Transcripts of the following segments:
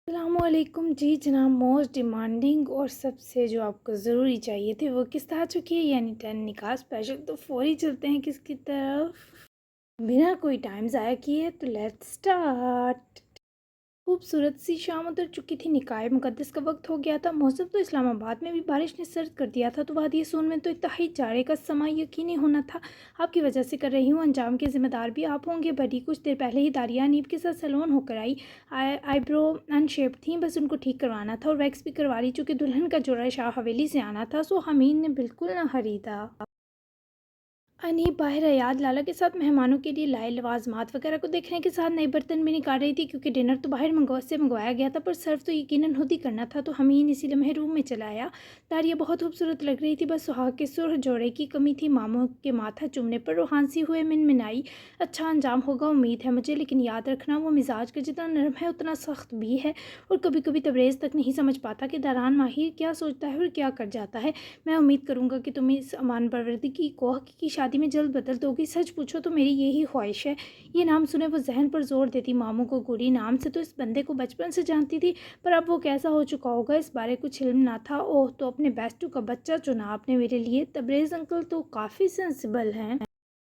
السلام علیکم جی جناب، موسٹ ڈیمانڈنگ اور سب سے جو آپ کو ضروری چاہیے تھے وہ قسط آ چکی ہے، یعنی 10 نکاح اسپیشل۔ تو فوری چلتے ہیں کس کی طرف بنا کوئی ٹائم ضائع کیے، تو لیٹ سٹارٹ۔ خوبصورت سی شام اتر چکی تھی، نکاح مقدس کا وقت ہو گیا تھا۔ موسم تو اسلام آباد میں بھی بارش نے سرد کر دیا تھا، تو وادی سون میں تو انتہائی جاڑے کا سما یقینی ہونا تھا۔ آپ کی وجہ سے کر رہی ہوں، انجام کے ذمہ دار بھی آپ ہوں گے۔ بڑی کچھ دیر پہلے ہی داریہ نیب کے ساتھ سیلون ہو کر آئی۔ آئی برو ان شیپڈ تھیں، بس ان کو ٹھیک کروانا تھا اور ویکس بھی کروا لی، چونکہ دلہن کا جوڑا شاہ حویلی سے آنا تھا، سو حمید نے بالکل نہ خریدا۔ انیب باہر ایاد لالا کے ساتھ مہمانوں کے لیے لائے لوازمات وغیرہ کو دیکھنے کے ساتھ نئے برتن بھی نکال رہی تھی، کیونکہ ڈنر تو باہر منگوایا گیا تھا، پر سرو تو یقیناً خود ہی کرنا تھا۔ تو حمید اسی لمحے روم میں چلا آیا۔ داریہ بہت خوبصورت لگ رہی تھی، بس سہاگ کے سرخ جوڑے کی کمی تھی۔ ماموں کے ماتھا چومنے پر روحان سی ہوئے منمنائی، اچھا انجام ہوگا امید ہے مجھے، لیکن یاد رکھنا وہ مزاج کا جتنا نرم ہے اتنا سخت بھی ہے، اور کبھی کبھی تبریز تک نہیں سمجھ پاتا کہ داران ماہر کیا سوچتا ہے اور کیا کر جاتا ہے۔ میں امید کروں گا کہ تم اس امان پروردگی کو حقیقی شادی میں جلد بدل دو گی۔ سچ پوچھو تو میری یہی خواہش ہے۔ یہ نام سنے وہ ذہن پر زور دیتی۔ ماموں کو گوری نام سے تو اس بندے کو بچپن سے جانتی تھی، پر اب وہ کیسا ہو چکا ہوگا اس بارے کچھ علم نہ تھا۔ اوہ، تو اپنے بیسٹو کا بچہ چنا آپ نے میرے لیے۔ تبریز انکل تو کافی سینسیبل ہیں۔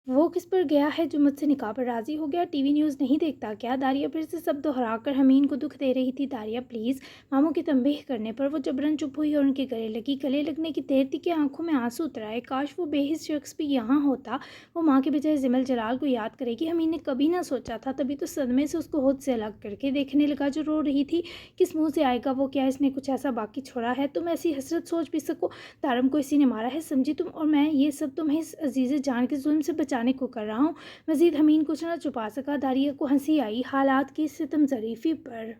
وہ کس پر گیا ہے جو مجھ سے نکاح پر راضی ہو گیا؟ ٹی وی نیوز نہیں دیکھتا کیا؟ داریہ پھر سے سب دہرا کر حمید کو دکھ دے رہی تھی۔ داریہ پلیز۔ ماموں کی تنبیہ کرنے پر وہ جبراً چپ ہوئی اور ان کے گلے لگی۔ گلے لگنے کی دیر تھی کہ آنکھوں میں آنسو اتر آئے۔ کاش وہ بے حس شخص بھی یہاں ہوتا۔ وہ ماں کے بجائے زمل جلال کو یاد کرے گی، حمید نے کبھی نہ سوچا تھا۔ تبھی تو صدمے سے اس کو خود سے الگ کر کے دیکھنے لگا جو رو رہی تھی۔ کس منہ سے آئے گا وہ؟ کیا اس نے کچھ ایسا باقی چھوڑا ہے؟ تم ایسی حسرت سوچ بھی سکو؟ دارم کو اسی نے مارا ہے، سمجھی تم؟ اور میں یہ سب تمہیں اس عزیز جان کے ظلم سے بچانے کو کر رہا ہوں۔ مزید حمید کچھ نہ چھپا سکا۔ داریہ کو ہنسی آئی حالات کی ستم ظریفی پر۔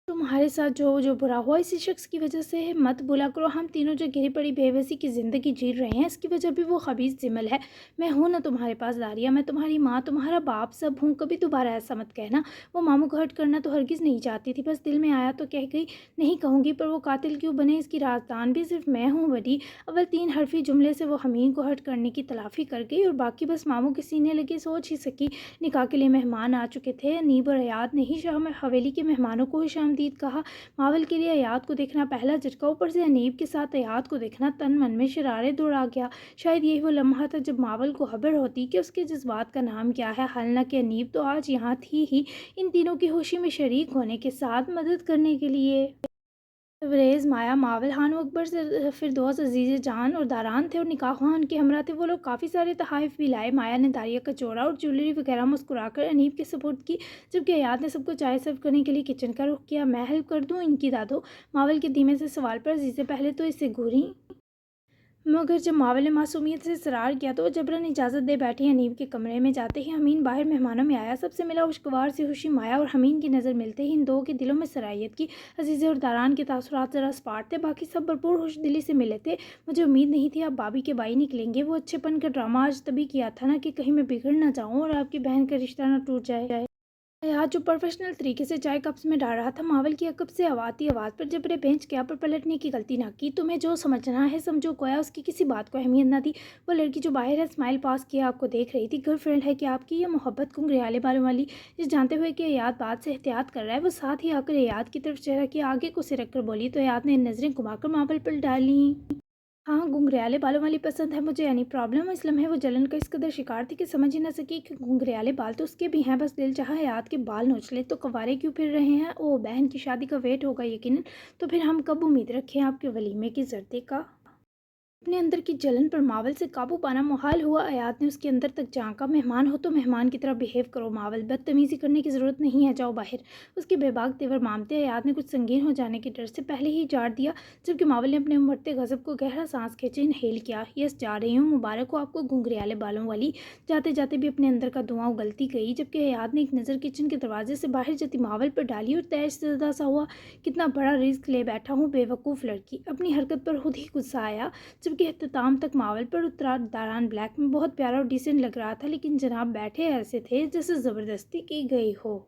تمہارے ساتھ جو برا ہوا اسی شخص کی وجہ سے ہے، مت بولا کرو۔ ہم تینوں جو گھری پڑی بے بسی کی زندگی جی رہے ہیں، اس کی وجہ بھی وہ خبیث جمل ہے۔ میں ہوں نا تمہارے پاس داریہ، میں تمہاری ماں، تمہارا باپ، سب ہوں۔ کبھی دوبارہ ایسا مت کہنا۔ وہ ماموں کو ہرٹ کرنا تو ہرگز نہیں چاہتی تھی، بس دل میں آیا تو کہہ گئی۔ نہیں کہوں گی، پر وہ قاتل کیوں بنے اس کی رازدان بھی صرف میں ہوں بڑی۔ اول 3 حرفی جملے سے وہ حمید کو ہرٹ کرنے کی تلافی کر گئی، اور باقی بس ماموں کے سینے لگے سوچ ہی سکی۔ نکاح کے لیے مہمان آ چکے تھے۔ انیب اور ایاد نے ہی شاہ حویلی کے مہمانوں کو خوش آمدید کہا۔ ماول کے لیے ایاد کو دیکھنا پہلا جھٹکا، اوپر سے انیب کے ساتھ ایاد کو دیکھنا تن من میں شرارے دوڑا گیا۔ شاید یہی وہ لمحہ تھا جب ماول کو خبر ہوتی کہ اس کے جذبات کا نام کیا ہے، حالانکہ انیب تو آج یہاں تھی ہی، ان تینوں کی خوشی میں شریک ہونے کے ساتھ مدد کرنے کے لیے۔ تبریز، مایا، ماول، خان و اکبر سے فردوس، عزیز جان اور داران تھے، اور نکاح خواہ ان کے ہمراہ تھے۔ وہ لوگ کافی سارے تحائف بھی لائے۔ مایا نے داریہ کا جوڑا اور جویلری وغیرہ مسکرا کر انیب کے سپرد کی، جبکہ ایاد نے سب کو چائے سرو کرنے کے لیے کچن کا رخ کیا۔ میں ہیلپ کر دوں ان کی دادو؟ ماول کے دھیمے سے سوال پر عزیزیں پہلے تو اسے گھوری، مگر جب ماول نے معصومیت سے اصرار کیا تو وہ جبراً اجازت دے بیٹھی۔ انیب کے کمرے میں جاتے ہی حمید باہر مہمانوں میں آیا، سب سے ملا خوشگوار سی خوشی۔ مایا اور حمید کی نظر ملتے ہی ان دو کے دلوں میں سرایت کی۔ عزیزے اور داران کے تاثرات ذرا سپاٹ تھے، باقی سب بھرپور خوش دلی سے ملے تھے۔ مجھے امید نہیں تھی آپ بھابھی کے بھائی نکلیں گے۔ وہ اچھے پن کا ڈرامہ آج تبھی کیا تھا نا کہ کہیں میں بگڑ نہ جاؤں اور آپ کی بہن کا رشتہ نہ ٹوٹ جائے۔ ایاد جو پروفیشنل طریقے سے چائے کپس میں ڈال رہا تھا، ماول کی عقب سے آواتی آواز پر جبرے بینچ کیا پر پلٹنے کی غلطی نہ کی۔ تمہیں جو سمجھنا ہے سمجھو۔ گویا اس کی کسی بات کو اہمیت نہ دی۔ وہ لڑکی جو باہر ہے اسمائل پاس کیے آپ کو دیکھ رہی تھی، گرل فرینڈ ہے کہ آپ کی؟ یہ محبت گنگریالے بالوں والی، جس جانتے ہوئے کہ ایاد بات سے احتیاط کر رہا ہے، وہ ساتھ ہی آ کر ایاد کی طرف چہرہ کیا آگے کو سرک کر بولی، تو ایاد نے نظریں گھما کر ماول پر ڈالیں۔ ہاں، گنگریالے بالوں والی پسند ہے مجھے، اینی پرابلم؟ اس لمحے وہ جلن کا اس قدر شکار تھی کہ سمجھ ہی نہ سکی کہ گنگریالے بال تو اس کے بھی ہیں، بس دل چاہا ایاد کے بال نوچ لے۔ تو کنوارے کیوں پھر رہے ہیں؟ اوہ، بہن کی شادی کا ویٹ ہوگا یقیناً۔ تو پھر ہم کب امید رکھیں آپ کے ولیمے کی زردے کا؟ اپنے اندر کی جلن پر ماول سے قابو پانا محال ہوا۔ ایاد نے اس کے اندر تک جھانکا۔ مہمان ہو تو مہمان کی طرح بیہیو کرو ماول، بدتمیزی کرنے کی ضرورت نہیں ہے، جاؤ باہر۔ اس کے بے باک تیور مامتے ایاد نے کچھ سنگین ہو جانے کے ڈر سے پہلے ہی جاڑ دیا، جبکہ ماول نے اپنے امڑتے غضب کو گہرا سانس کھینچے انہیل کیا۔ یس، جا رہی ہوں، مبارک ہو آپ کو گنگریالے بالوں والی۔ جاتے جاتے بھی اپنے اندر کا دھواں اگلتی گئی، جبکہ ایاد نے ایک نظر کچن کے دروازے سے باہر جاتی ماول پر ڈالی اور تیش زدہ سا ہوا۔ کتنا بڑا رزق لے بیٹھا ہوں، بے وقوف لڑکی۔ اپنی حرکت پر خود ہی غصہ آیا، جبکہ اختتام تک ماول پر اترا۔ داران بلیک میں بہت پیارا اور ڈیسنٹ لگ رہا تھا، لیکن جناب بیٹھے ایسے تھے جیسے زبردستی کی گئی ہو۔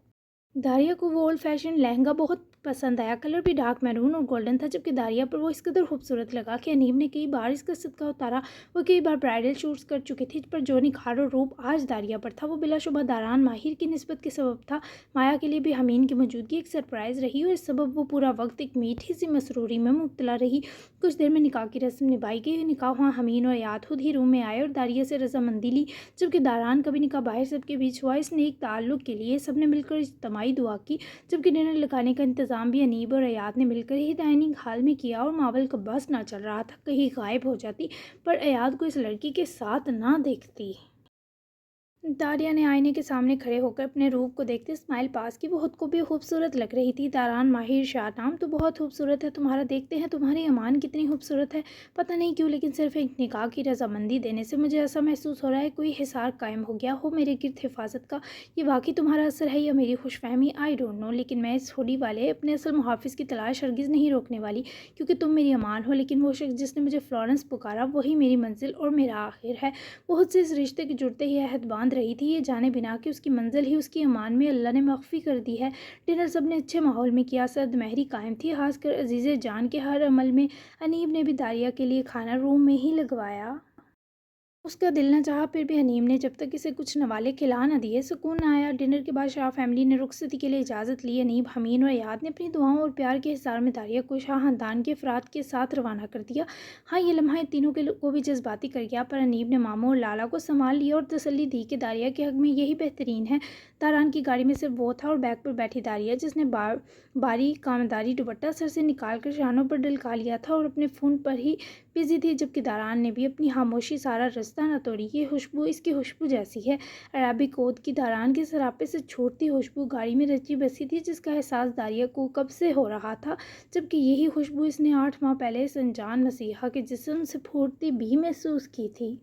दारिया को वो ओल्ड फैशन लहंगा बहुत पसंद आया। कलर भी डार्क मैरून और गोल्डन था, जबकि दारिया पर वो इस कदर खूबसूरत लगा कि अनीब ने कई बार इसका सदका उतारा। वो कई बार ब्राइडल शूट्स कर चुके थे, पर जो निखार और रूप आज दारिया पर था वो बिलाशुबा दारान माहिर की निस्बत के सबब था। माया के लिए भी हमीन की मौजूदगी एक सरप्राइज़ रही और इस सबब वो पूरा वक्त एक मीठी सी मसरूरी में मुब्तला रही। कुछ देर में निकाह की रस्म निभाई गई। निकाह वहाँ हमीन और याद खुद ही रूम में आए और दारिया से रजामंदी ली, जबकि दारान का भी निकाह बाहर सबके बीच हुआ। इस नेक ताल्लुक़ के लिए सबने मिलकर इज्तिमाई दुआ की, जबकि डिनर लगाने का इंतज़ाम भी अनीब और अयाद ने मिलकर ही डाइनिंग हॉल में किया। और मावल का बस ना चल रहा था, कहीं गायब हो जाती पर अयाद को इस लड़की के साथ ना देखती। दारिया ने आईने के सामने खड़े होकर अपने रूप को देखते स्माइल पास की। वो खुद को भी खूबसूरत लग रही थी। दारान माहिर शाह, नाम तो बहुत खूबसूरत है तुम्हारा, देखते हैं तुम्हारी अमान कितनी खूबसूरत है। पता नहीं क्यों, लेकिन सिर्फ एक निकाह की रजामंदी देने से मुझे ऐसा महसूस हो रहा है कोई हिसार कायम हो गया हो मेरे गिर्द हिफाजत का। ये वाकई तुम्हारा असर है या मेरी खुशफहमी, आई डोंट नो। लेकिन मैं इस हुडी वाले अपने असल मुहाफिज की तलाश हरगिज़ नहीं रोकने वाली, क्योंकि तुम मेरी अमान हो। लेकिन वो शख्स जिसने मुझे फ्लोरेंस पुकारा वही मेरी मंजिल और मेरा आखिर है। वो खुद से इस रिश्ते के जुड़ते ही अहद बांध रही थी, ये जाने बिना कि उसकी मंजिल ही उसकी अमान में अल्लाह ने मख्फी कर दी है। डिनर सब ने अच्छे माहौल में किया। सर्द महरी कायम थी, खासकर अजीज़ जान के हर अमल में। अनीब ने भी दारिया के लिए खाना रूम में ही लगवाया। उसका दिल न चाहा, फिर भी हनीम ने जब तक इसे कुछ नवाले खिला न दिए सुकून न आया। डिनर के बाद शाह फैमिली ने रुखसती के लिए इजाज़त ली। अनीब, हमीन और याद ने अपनी दुआओं और प्यार के हिसार में दारिया को शाह खानदान के अफराद के साथ रवाना कर दिया। हाँ, ये लम्हा तीनों को भी जज्बाती कर गया, पर अनीब ने मामू और लाला को संभाल लिया और तसल्ली दी कि दारिया के हक में यही बेहतरीन है। दारान की गाड़ी में सिर्फ वो था और बैग पर बैठी दारिया, जिसने बारी कामदारी दुपट्टा सर से निकाल कर शानों पर डलका लिया था और अपने फ़ोन पर ही बिजी थी। जबकि दारान ने भी अपनी खामोशी सारा रास्ता न तोड़ी। ये खुशबू इसकी खुशबू जैसी है, अरबिक कोद की। दारान के सरापे से छोड़ती खुशबू गाड़ी में रची बसी थी, जिसका एहसास दारिया को कब से हो रहा था, जबकि यही खुशबू इसने 8 माह पहले इस अनजान मसीहा के जिस्म से फूटती भी महसूस की थी।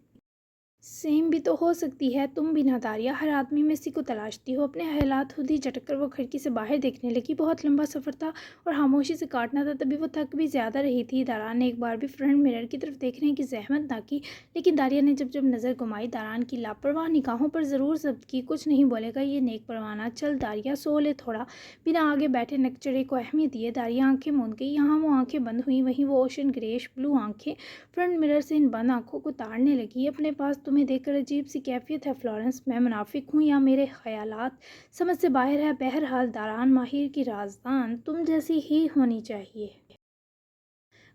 सेम भी तो हो सकती है, तुम भी ना दारिया, हर आदमी में इसी को तलाशती हो। अपने ख्यालात खुद ही झटक कर वो खिड़की से बाहर देखने लगी। बहुत लंबा सफ़र था और खामोशी से काटना था, तभी वो थक भी ज़्यादा रही थी। दारान ने एक बार भी फ्रंट मिरर की तरफ देखने की जहमत ना की, लेकिन दारिया ने जब जब नज़र घुमाई दारान की लापरवाह निगाहों पर ज़रूर जब्त की। कुछ नहीं बोलेगा ये नेक परवाना, चल दारिया सो ले थोड़ा। बिना आगे बैठे नकचड़े को अहमियत दिए दारिया आंखें मूंद गई। यहाँ वो आंखें बंद हुई, वहीं वो ओशन ग्रेश ब्लू आंखें फ्रंट मिरर से इन बंद आंखों को ताड़ने लगी। अपने पास तुम्हें देखकर अजीब सी कैफियत है फ्लोरेंस, मैं मुनाफिक हूँ या मेरे ख्यालात समझ से बाहर है? बहरहाल दारान माहिर की राजदान तुम जैसी ही होनी चाहिए।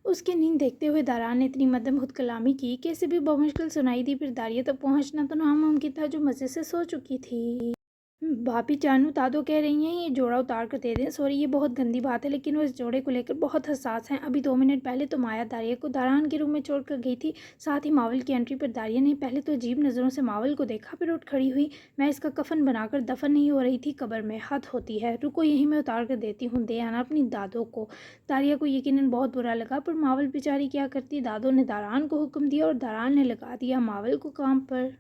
उसकी नींद देखते हुए दारान ने इतनी मध्यम खुद कलामी की कि इसे भी बमुश्किल सुनाई दी। फिर दारिया तक पहुँचना तो नामुमकिन था, जो मज़े से सो चुकी थी। भाभी जानू दादो कह रही हैं ये जोड़ा उतार कर दे दें। सॉरी, ये बहुत गंदी बात है, लेकिन वो इस जोड़े को लेकर बहुत हसास हैं। अभी 2 मिनट पहले तो माया दारिया को दारान के रूम में छोड़ कर गई थी। साथ ही मावल की एंट्री पर दारिया ने पहले तो अजीब नज़रों से मावल को देखा, फिर उठ खड़ी हुई। मैं इसका कफन बनाकर दफन नहीं हो रही थी कब्र में, हद होती है। रुको, यहीं मैं उतार कर देती हूँ, दे आना अपनी दादो को। दारिया को यकीनन बहुत बुरा लगा, पर मावल बेचारी क्या करती। दादो ने दारान को हुक्म दिया और दारान ने लगा दिया मावल को काम पर।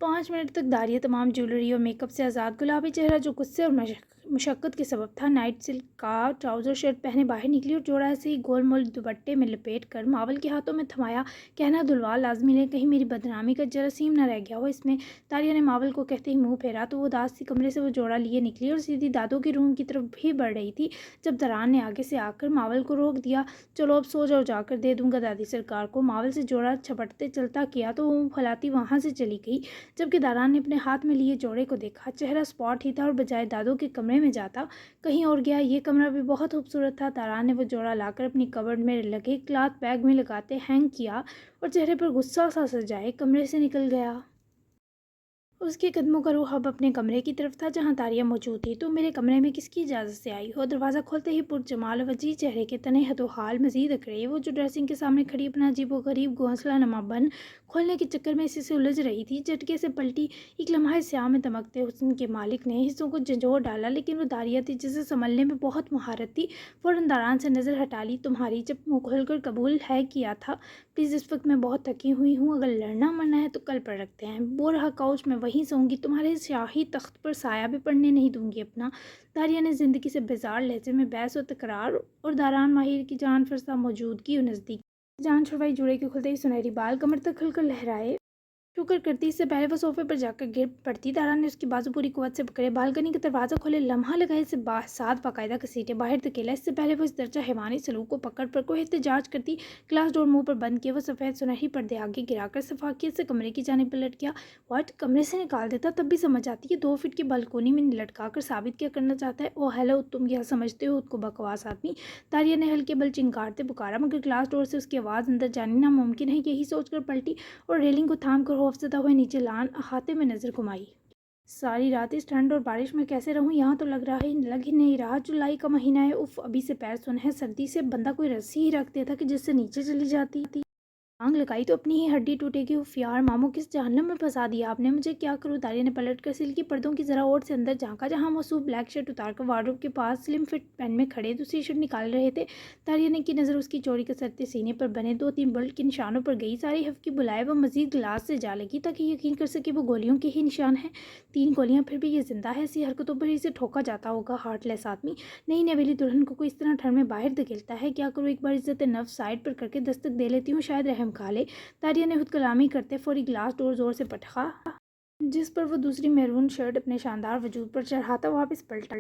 5 मिनट तक दारिया तमाम ज्वेलरी और मेकअप से आज़ाद, गुलाबी चेहरा जो गुस्से और मुशक्क़त के सबब था, नाइट सिल्क का ट्राउज़र शर्ट पहने बाहर निकली और जोड़ा ऐसे ही गोल मोल दुपट्टे में लपेट कर मावल के हाथों में थमाया। कहना दुलवा लाजमी ले, कहीं मेरी बदनामी का जरासीम न रह गया हो इसमें। दारिया ने मावल को कहते ही मुंह फेरा तो वो उदास सी कमरे से वो जोड़ा लिए निकली और सीधी दादो के रूम की तरफ भी बढ़ रही थी, जब दारान ने आगे से आकर मावल को रोक दिया। चलो अब सो जाओ, जाकर दे दूंगा दादी सरकार को। मावल से जोड़ा छपटते चलता किया तो वो फैलाती वहाँ से चली गई, जबकि दारान ने अपने हाथ में लिए जोड़े को देखा। चेहरा स्पॉट ही था और बजाय दादो के कमरे में जाता कहीं और गया। ये कमरा भी बहुत खूबसूरत था। दारान ने वो जोड़ा लाकर अपनी कबर्ड में लगे क्लॉथ बैग में लगाते हैंग किया और चेहरे पर गुस्सा सा सजाए कमरे से निकल गया। उसके कदमों का रुख अब अपने कमरे की तरफ था, जहाँ दारिया मौजूद थी। तो मेरे कमरे में किसकी इजाज़त से आई हो? दरवाज़ा खोलते ही पुरजमाल वजी चेहरे के तने हदोहाल मज़ीद अकड़े। वो जो ड्रेसिंग के सामने खड़ी अपना अजीबोगरीब घोंसला नमा बन खोलने के चक्कर में इसी से उलझ रही थी, झटके से पलटी। एक लम्हा स्याह में दमकते हुस्न के मालिक ने हिस्सों को झंझोर डाला, लेकिन वो दारिया थी जिसे संभलने में बहुत महारत थी। फ़ौरन दारान से नज़र हटा ली। तुम्हारी जब मुँह खोलकर कबूल है किया था। प्लीज़, इस वक्त मैं बहुत थकी हुई हूँ, अगर लड़ना मरना है तो कल पर रखते हैं। वो रहा काउच, मैं वहीं सोऊंगी, तुम्हारे शाही तख्त पर साया भी पड़ने नहीं दूंगी अपना। दारिया ने ज़िंदगी से बेजार लहजे में बहस और तकरार और दारान माहिर की जान फरसा मौजूदगी और नज़दीक जान छुड़वाई। जुड़े के खुलते ही सुनहरी बाल कमर तक खुलकर लहराए। शुक्र करती इससे पहले वो सोफे पर जाकर गिर पड़ती। तारा ने उसकी बाजू पूरी कुव्वत से पकड़े, बालकनी का दरवाज़ा खोले, लम्हा लगाए से साथ बाकायदा घसीटे बाहर धकेला। इससे पहले वो इस दर्जा हैवानी सलूक को पकड़ पर कोई एहतजाज करती। ग्लास डोर मुंह पर बंद किए, वो सफ़ेद सुनहरी पर्दे आगे गिराकर सफाकियत से कमरे की जानिब पलट गया। वाट कमरे से निकाल देता तब भी समझ आती कि 2 फीट की बालकोनी में लटका कर साबित क्या करना चाहता है। ओ हेलो, तुम क्या समझते हो उसको बकवास आदमी। तारिया ने हल्के बल चिंगारते पुकारा, मगर ग्लास डोर से उसकी आवाज़ अंदर जानी नामुमकिन है, यही सोचकर पलटी और रेलिंग को थाम कर खौफजदा हुए नीचे लान अहाते में नजर घुमाई। सारी रात इस ठंड और बारिश में कैसे रहूं, यहाँ तो लग ही नहीं रहा जुलाई का महीना है। उफ, अभी से पैर सुन है, सर्दी से बंदा कोई रस्सी ही रख देता कि जिससे नीचे चली जाती। आंग लगाई तो अपनी ही हड्डी टूटेगी। उफ यार मामू, किस जहन्नम में फंसा दिया आपने मुझे, क्या करूँ। दारिया ने पलट कर सिल्की पर्दों की जरा ओर से अंदर झांका, जहाँ मसूफ ब्लैक शर्ट उतारकर वार्डरोब के पास स्लिम फिट पैन में खड़े दूसरी शर्ट निकाल रहे थे। दारिया ने की नज़र उसकी चौड़ी कसरते सीने पर बने 2-3 बेल्ट के निशानों पर गई। सारी हफ्की बुलाए वो मजीद गिलास से जा लगी ताकि यकीन कर सके वो गोलियों के ही निशान हैं। 3 गोलियां, फिर भी ये जिंदा है। ऐसी हरकतों पर इसे ठोका जाता होगा, हार्टलेस आदमी। नई नवेली दुल्हन को कोई इस तरह ठंड में बाहर धकेलता है। क्या करूँ, एक बार इज्जत नफ्स साइड पर करके दस्तक दे लेती हूँ, शायद रहम खा ले। तारिया ने खुद कलामी करते फौरी ग्लास डोर जोर से पटका, जिस पर वो दूसरी मैरून शर्ट अपने शानदार वजूद पर चढ़ाता वापस पलटा।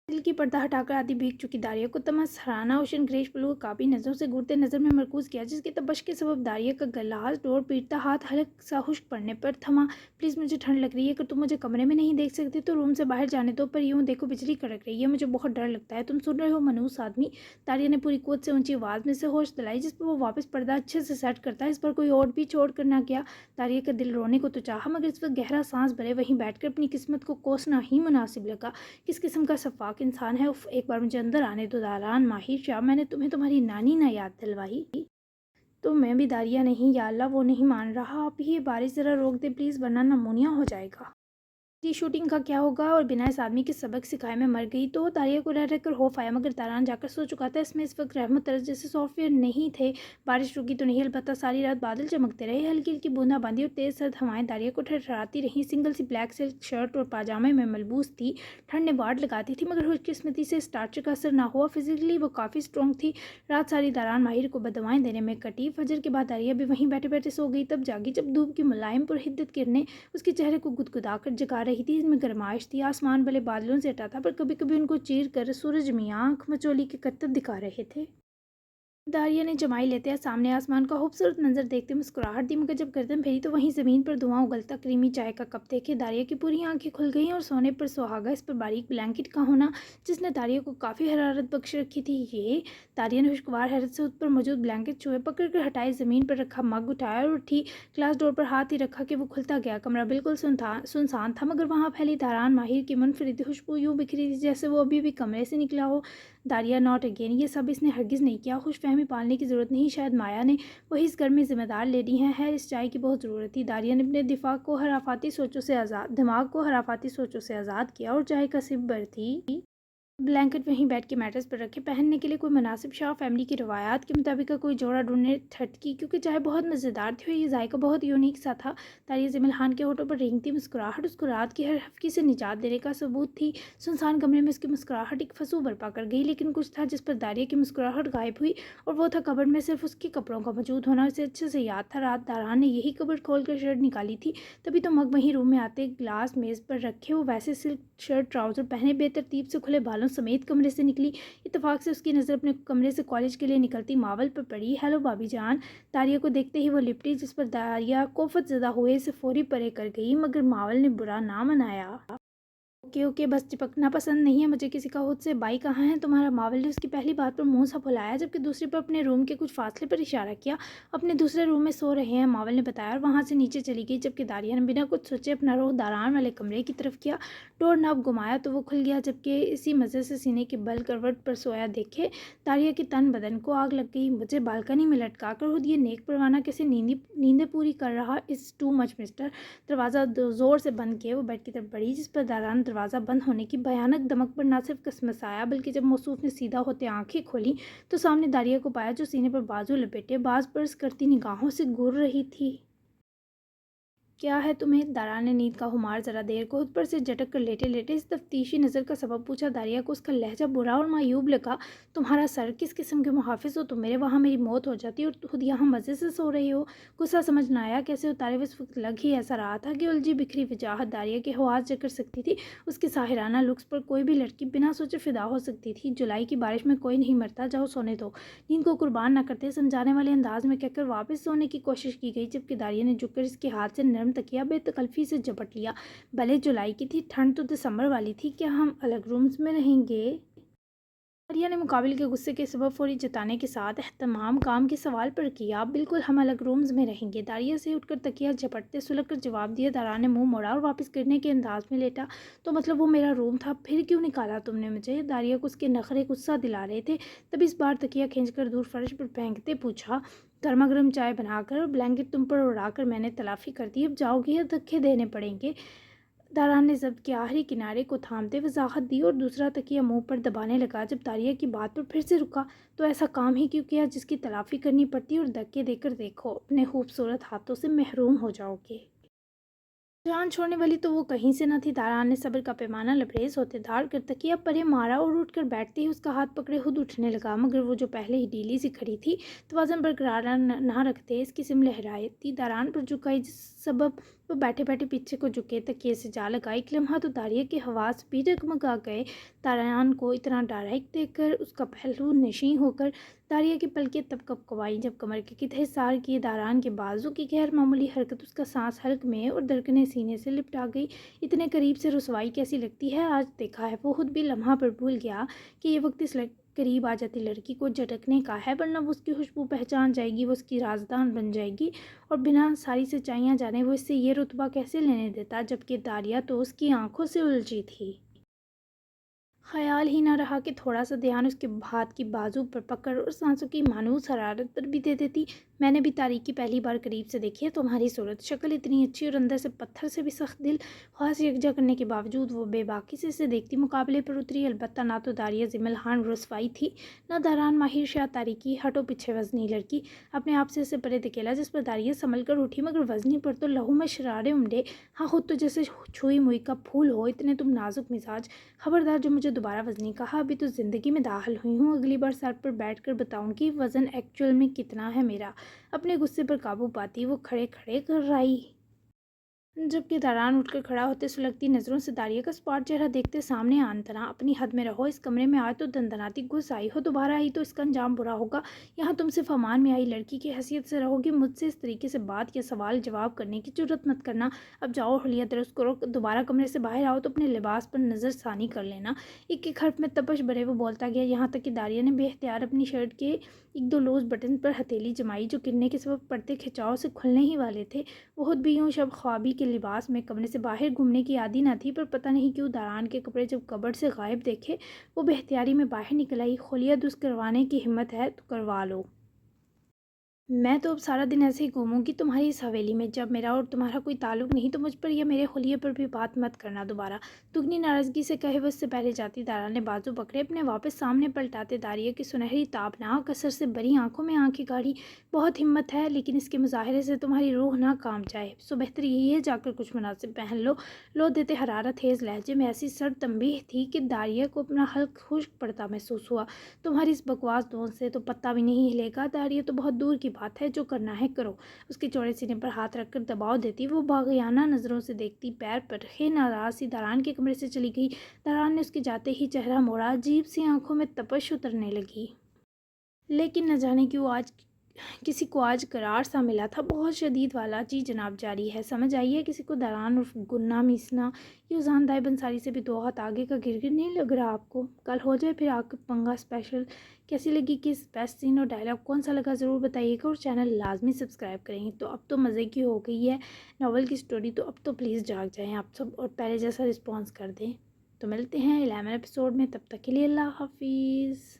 दिल की पर्दा हटाकर आधी भीग चुकी दारिया को तमस हराना ओशन ग्रेश ब्लू काबी नज़रों से घूरते नज़र में मरकूज किया, जिसकी तबश के सबब दारिया का गलास डोर पीटता हाथ हल्क सा खुश्क पड़ने पर थमा। प्लीज़, मुझे ठंड लग रही है, अगर तुम मुझे कमरे में नहीं देख सकते तो रूम से बाहर जाने दो, पर यूँ देखो बिजली कड़क रही है, मुझे बहुत डर लगता है। तुम सुन रहे हो मनूस आदमी। दारिया ने पूरी कुव्वत से ऊंची आवाज़ में से होश दिलाई, जिस पर वो वापस पर्दा अच्छे से सेट करता है। इस पर कोई और भी छोड़ कर ना गया। दारिया का दिल रोने को तो चाहा, मगर इस वक्त गहरा सांस भरे वहीं बैठकर अपनी किस्मत को कोसना ही मुनासिब लगा। किस किस्म का शफाक इंसान है। उफ, एक बार मुझे अंदर आने दो दारान माहिर शाह, मैंने तुम्हें तुम्हारी नानी ना याद दिलवाई। तो मैं भी दारिया नहीं, या अल्लाह वो नहीं मान रहा। आप ही ये बारिश ज़रा रोक दे प्लीज़, वरना नमूनिया हो जाएगा। जी शूटिंग का क्या होगा, और बिना इस आदमी के सबक सिखाए मैं मर गई। तो दारिया को रह रह कर खौफ आया, मगर तारान जाकर सो चुका था। इसमें इस वक्त रहमत तरस जैसे सॉफ्टवेयर नहीं थे। बारिश रुकी तो नहीं, अलबत्ता सारी रात बादल चमकते रहे। हल्की हल्की बूंदाबांदी और तेज़ सर्द हवाएं दारिया को ठठराती रहीं। सिंगल सी ब्लैक सिल्क शर्ट और पाजामे में मलबूस थी। ठंड ने वाट लगाती थी, मगर खुशकिस्मती से स्टार्च का असर ना हुआ। फिजिकली वो काफ़ी स्ट्रॉन्ग थी। रात सारी दारान माहिर को बदवाएं देने में कटी। फजर के बाद दारिया भी वहीं बैठे बैठे सो गई। तब जागी जब धूप की मुलायम पर हिद्दत किरणें उसके चेहरे को गुदगुदा कर जगा रही थी। इसमें गर्माइश थी। आसमान भले बादलों से अटा था, पर कभी कभी उनको चीर कर सूरज मियाँ आंख मचोली के करतब दिखा रहे थे। दारिया ने जमाई लेते सामने आसमान का खूबसूरत मंजर देखते मुस्कुराहट दी, मगर जब गर्दन फेरी तो वहीं ज़मीन पर धुआं उगलता क्रीमी चाय का कप देखे दारिया की पूरी आंखें खुल गईं। और सोने पर सुहागा, इस पर बारीक ब्लैंकेट का होना जिसने दारिया को काफ़ी हरारत बख्श रखी थी। ये दारिया ने खुशगवार हैरत से उस पर मौजूद ब्लैंकेट चूहे पकड़ कर हटाए, ज़मीन पर रखा मग उठाया और उठी। ग्लास डोर पर हाथ ही रखा कि वो खुलता गया। कमरा बिल्कुल सुनसान था, मगर वहाँ फैली दारान माहिर की मुनफरिद खुशबू यूँ बिखरी थी जैसे वो अभी भी कमरे से निकला हो। दारिया नॉट अगेन, ये सब इसने हरगिज़ नहीं किया। खुशफहमी पालने की ज़रूरत नहीं, शायद माया ने वही इस घर में ज़िम्मेदार लेडी है इस चाय की बहुत ज़रूरत थी। दारिया ने अपने दिमाग को हराफाती सोचों से आज़ाद किया और चाय का सिप भरती। ब्लैंकेट वहीं बेड के मैट्रेस पर रखे। पहनने के लिए कोई मुनासिब शाह फैमिली की रवायात के मुताबिक का कोई जोड़ा ढूंढने ठटकी, क्योंकि चाय बहुत मज़ेदार थी और ये जायका बहुत यूनिक सा था। तारिया ज़मील खान के होठों पर रेंगती मुस्कुराहट उसको रात की हर हफ्की से निजात देने का सबूत थी। सुनसान कमरे में उसकी मुस्कुराहट एक फंसू बरपा कर गई, लेकिन कुछ था जिस पर दारिया की मुस्कुराहट गायब हुई, और वो था कबर्ड में सिर्फ उसके कपड़ों का मौजूद होना। उसे अच्छे से याद था, रात दारान ने यही कबर्ड खोल कर शर्ट निकाली थी। तभी तो मग वहीं रूम में आते ग्लास मेज़ पर रखे वो वैसे सिल्क शर्ट ट्राउज़र पहने बेतरतीब से खुले बालों समेत कमरे से निकली। इत्तेफाक से उसकी नज़र अपने कमरे से कॉलेज के लिए निकलती मावल पर पड़ी। हेलो भाभी जान। दारिया को देखते ही वो लिपटी, जिस पर दारिया कोफत ज़दा हुए से फौरी परे कर गई, मगर मावल ने बुरा ना मनाया। ओके ओके, बस चिपकना पसंद नहीं है मुझे किसी का। खुद से बाई कहाँ है तुम्हारा। मावल ने उसकी पहली बात पर मुंह सा फुलाया, जबकि दूसरी पर अपने रूम के कुछ फासले पर इशारा किया। अपने दूसरे रूम में सो रहे हैं, मावल ने बताया, और वहाँ से नीचे चली गई, जबकि दारिया ने बिना कुछ सोचे अपना रुख दारान वाले कमरे की तरफ किया। डोर नॉब घुमाया तो वो खुल गया, जबकि इसी मज़े से सीने के बल करवट पर सोया देखे दारिया के तन बदन को आग लग गई। मुझे बालकनी में लटका कर खुद ये नेक परवाना कैसे नींदें पूरी कर रहा। It's too much mister. दरवाज़ा ज़ोर से बंद किए वो बेड की तरफ बढ़ी, जिस पर दारान दरवाज़ा बंद होने की भयानक दमक पर ना सिर्फ कसमसाया, बल्कि जब मौसूफ ने सीधा होते आंखें खोली तो सामने दारिया को पाया, जो सीने पर बाजू लपेटे बाज बरस करती निगाहों से घूर रही थी। کیا ہے تمہیں؟ دارا نے نیند کا خمار ذرا دیر کو خود پر سے جھٹک کر لیٹے لیٹے اس تفتیشی نظر کا سبب پوچھا۔ داریا کو اس کا لہجہ برا اور معیوب لگا۔ تمہارا سر کس قسم کے محافظ ہو تم؟ میرے وہاں میری موت ہو جاتی اور خود یہاں مزے سے سو رہی ہو۔ غصہ سمجھ نہ آیا کیسے اتارے، اس وقت لگ ہی ایسا رہا تھا کہ الجھی بکھری وجاہت داریا کے حواس جگ کر سکتی تھی۔ اس کے ساحرانہ لکس پر کوئی بھی لڑکی بنا سوچے فدا ہو سکتی تھی۔ جولائی کی بارش میں کوئی نہیں مرتا، جاؤ سونے دو، نیند کو قربان نہ کرتے، سمجھانے والے انداز میں کہہ کر واپس سونے کی کوشش کی گئی، جبکہ داریا نے جھک کر اس کے ہاتھ سے نرم تکیہ بے تکلفی سے جپٹ لیا۔ بھلے جولائی کی تھی، ٹھنڈ تو دسمبر والی تھی، کیا ہم الگ رومز میں رہیں گے؟ داریا نے مقابل کے غصے کے سبب فوری جتانے کے ساتھ اہتمام کام کے سوال پر کیا۔ بالکل ہم الگ رومز میں رہیں گے، داریا سے اٹھ کر تکیہ جھپٹتے سلگ کر جواب دیا۔ دارا نے منہ موڑا اور واپس گرنے کے انداز میں لیٹا۔ تو مطلب وہ میرا روم تھا، پھر کیوں نکالا تم نے مجھے؟ داریا کو اس کے نخرے غصہ دلا رہے تھے، تب اس بار تکیہ کھینچ کر دور فرش پر پھینکتے پوچھا۔ گرما گرم چائے بنا کر اور بلینکٹ تم پر اڑا کر میں نے تلافی کر دی، اب جاؤ گی یا دھکے دینے پڑیں گے؟ دارا نے ضبط کے آخری کنارے کو تھامتے وضاحت دی اور دوسرا تکیہ منہ پر دبانے لگا۔ جب داریا کی بات پر پھر سے رکا تو ایسا کام ہی کیوں کیا جس کی تلافی کرنی پڑتی، اور دھکے دے کر دیکھو، اپنے خوبصورت ہاتھوں سے محروم ہو جاؤ گے۔ جان چھوڑنے والی تو وہ کہیں سے نہ تھی۔ دارا نے صبر کا پیمانہ لبریز ہوتے دھاڑ کر تکیہ پرے مارا اور اٹھ کر بیٹھتے ہی اس کا ہاتھ پکڑے خود اٹھنے لگا، مگر وہ جو پہلے ہی ڈھیلی سی کھڑی تھی، توازن برقرار نہ رکھتے اس قسم لہراتی داران پر جھکائی، جس سبب وہ بیٹھے بیٹھے پیچھے کو جھکے تکیے سے جا لگا۔ ایک لمحہ تو داریا کے حواس بھی ڈگمگا گئے۔ داران کو اتنا ڈائریکٹ دیکھ کر اس کا پہلو نشیں ہو کر داریا کی پلکیں تب کپکپائیں، جب کمر کے کتھے سار کیے داران کے بازو کی غیر معمولی حرکت اس کا سانس حلق میں اور دھڑکنیں سینے سے لپٹا گئی۔ اتنے قریب سے رسوائی کیسی لگتی ہے، آج دیکھا ہے۔ وہ خود بھی لمحہ پر بھول گیا کہ یہ وقت اس قریب آ جاتی لڑکی کو جھٹکنے کا ہے، ورنہ وہ اس کی خوشبو پہچان جائے گی، وہ اس کی رازدان بن جائے گی، اور بنا ساری سچائیاں جانے وہ اس سے یہ رتبہ کیسے لینے دیتا، جبکہ داریا تو اس کی آنکھوں سے الجھی تھی۔ خیال ہی نہ رہا کہ تھوڑا سا دھیان اس کے ہاتھ کی بازو پر پکڑ اور سانسوں کی مانوس حرارت پر بھی دے دیتی۔ میں نے بھی تاریکی پہلی بار قریب سے دیکھی ہے تمہاری صورت، شکل اتنی اچھی اور اندر سے پتھر سے بھی سخت دل، خواص یکجا کرنے کے باوجود وہ بے باکی سے اسے دیکھتی مقابلے پر اتری۔ البتہ نہ تو داریا ذمل رسوائی تھی، نہ داران ماہر شاہ تاریکی ہٹو پیچھے وزنی لڑکی، اپنے آپ سے پرے دھکیلا جس پر داریا سنبھل کر اٹھی، مگر وزنی پر تو لہو میں شرارے امڈے۔ ہاں خود تو جیسے چھوئی موئی کا پھول ہو، اتنے تم نازک مزاج، خبردار جو مجھے دوبارہ وزنی کہا، ابھی تو زندگی میں داخل ہوئی ہوں، اگلی بار سر پر بیٹھ کر بتاؤں کہ وزن ایکچوئل میں کتنا ہے میرا۔ اپنے غصے پر قابو پاتی وہ کھڑے کھڑے کر رائی، جبکہ داران اٹھ کر کھڑا ہوتے سلگتی نظروں سے داریا کا اسپاٹ چہرہ دیکھتے سامنے آن تنا۔ اپنی حد میں رہو، اس کمرے میں آج تو دندناتی گھس آئی ہو، دوبارہ آئی تو اس کا انجام برا ہوگا۔ یہاں تم صرف امان میں آئی لڑکی کی حیثیت سے رہو گی، مجھ سے اس طریقے سے بات یا سوال جواب کرنے کی جرات مت کرنا۔ اب جاؤ، حلیہ درست کرو، دوبارہ کمرے سے باہر آؤ تو اپنے لباس پر نظر ثانی کر لینا۔ ایک ایک حرف میں تپش بھرے وہ بولتا گیا، یہاں تک کہ داریا نے بے اختیار اپنی شرٹ کے ایک دو لوز بٹن پر ہتھیلی جمائی جو گرنے کے سبب پردے کھچاؤ سے کھلنے ہی والے تھے۔ وہ خود بھی یوں شب خوابی کے لباس میں کمرے سے باہر گھومنے کی عادی نہ تھی، پر پتہ نہیں کیوں داران کے کپڑے جب کبرڈ سے غائب دیکھے وہ بے اختیاری میں باہر نکل آئی۔ خلیہ درست کروانے کی ہمت ہے تو کروا لو، میں تو اب سارا دن ایسے ہی گھوموں گی تمہاری اس حویلی میں، جب میرا اور تمہارا کوئی تعلق نہیں تو مجھ پر یا میرے خلیے پر بھی بات مت کرنا دوبارہ۔ دگنی ناراضگی سے کہے وہ اس سے پہلے جاتی دارا نے بازو پکڑے اپنے واپس سامنے پلٹاتے داریا کی سنہری تابناک اثر سے بری آنکھوں میں آنکھیں گاڑی۔ بہت ہمت ہے، لیکن اس کے مظاہرے سے تمہاری روح نہ کام جائے، سو بہتر یہی ہے جا کر کچھ مناسب پہن لو دیتے حرارت خیز لہجے میں ایسی سرد تنبیہ تھی کہ داریا کو اپنا حلق خشک پڑتا محسوس ہوا۔ تمہاری اس بکواس دون سے تو پتہ بھی نہیں ہلے گا داریا، تو بہت دور کی بات ہے، جو کرنا ہے کرو۔ اس کے چوڑے سینے پر ہاتھ رکھ کر دباؤ دیتی وہ باغیانہ نظروں سے دیکھتی پیر پر رکھے ناراض سی داران کے کمرے سے چلی گئی۔ داران نے اس کے جاتے ہی چہرہ موڑا، عجیب سی آنکھوں میں تپش اترنے لگی، لیکن نہ جانے کیوں آج کسی کو آج قرار سا ملا تھا، بہت شدید والا۔ جی جناب جاری ہے، سمجھ آئی ہے کسی کو؟ داران عرف گنا میسنا یہ اذان دائے بنساری سے بھی 2 ہاتھ آگے کا گر نہیں لگ رہا آپ کو؟ کل ہو جائے پھر آ کر پنگا اسپیشل۔ کیسی لگی کس بیسٹ سین اور ڈائلاگ کون سا لگا ضرور بتائیے گا، اور چینل لازمی سبسکرائب کریں گے۔ تو اب تو مزے کی ہو گئی ہے ناول کی سٹوری، تو اب تو پلیز جاگ جائیں آپ سب اور پہلے جیسا رسپانس کر دیں۔ تو ملتے ہیں 11 ایپیسوڈ میں، تب تک کے لیے اللہ حافظ۔